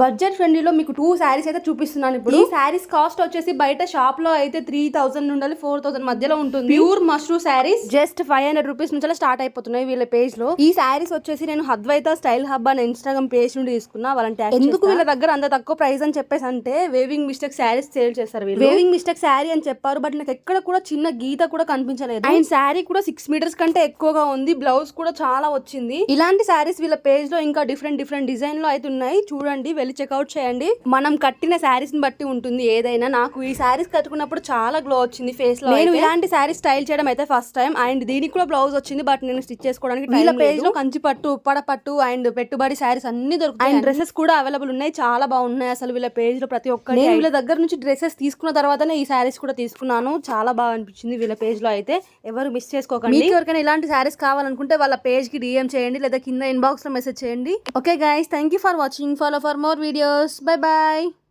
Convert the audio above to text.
Budget ఫ్రెండ్లీలో మీకు 2 శారీస్ అయితే చూపిస్తున్నాను ఇప్పుడు. ఈ శారీస్ కాస్ట్ వచ్చేసి బయట షాప్ లో అయితే 3000 నుండి 4000 మధ్యలో ఉంటుంది. Pure mashru saris just 500 rupees నుంచి స్టార్ట్ అయిపోతున్నాయి వీళ్ళ పేజ్ లో. ఈ శారీస్ వచ్చేసి నేను అద్వైత స్టైల్ హబ్ అనే ఇన్స్టాగ్రామ్ పేజ్ నుండి తీసుకున్నా. వాళ్ళని ఎందుకు వీళ్ళ దగ్గర అంత తక్కువ ప్రైస్ అని చెప్పేసి అంటే వేవింగ్ మిస్టేక్ శారీస్ సేల్ చేస్తారు వీళ్ళు. వేవింగ్ మిస్టేక్ శారీ అని చెప్పారు, బట్ నాకు ఎక్కడ కూడా చిన్న గీత కూడా కనిపించలేదు. అండ్ శారీ కూడా 6 మీటర్స్ కంటే ఎక్కువగా ఉంది. బ్లౌజ్ కూడా చాలా వచ్చింది. ఇలాంటి శారీస్ వీళ్ళ పేజ్ లో ఇంకా డిఫరెంట్ డిజైన్ లో అయితే ఉన్నాయి. చూడండి, వెళ్ళి చెక్అౌట్ చేయండి. మనం కట్టిన శారీస్ ని బట్టి ఉంటుంది ఏదైనా. నాకు ఈ శారీస్ కట్టుకున్నప్పుడు చాలా గ్లో వచ్చింది ఫేస్ లో. నేను ఇలాంటి శారీస్ స్టైల్ చేయడం అయితే ఫస్ట్ టైం. అండ్ దీనికి కూడా బ్లౌజ్ వచ్చింది, బట్ నేను స్టిచ్ చేసుకోవడానికి వీళ్ళ పేజ్ లో కంచి పట్టు, ఉప్పడ పట్టు అండ్ పెట్టుబడి శారీస్ అన్ని దొరుకుతాయి. అండ్ డ్రెస్సెస్ కూడా అవైలబుల్ ఉన్నాయి, చాలా బాగున్నాయి అసలు వీళ్ళ పేజ్ లో ప్రతి ఒక్కటి. నేను వీళ్ళ దగ్గర నుంచి డ్రెస్సెస్ తీసుకున్న తర్వాతనే ఈ శారీస్ కూడా తీసుకున్నాను. చాలా బాగా అనిపించింది వీళ్ళ పేజ్ లో అయితే. ఎవరు మిస్ చేసుకోకండి. మీకు ఎవరికైనా ఇలాంటి శారీస్ కావాలనుకుంటే వాళ్ళ పేజ్ కి DM చేయండి, లేదా కింద ఇన్బాక్స్ లో మెసేజ్ చేయండి. Okay guys, thank you for watching. Follow for more videos. Bye bye.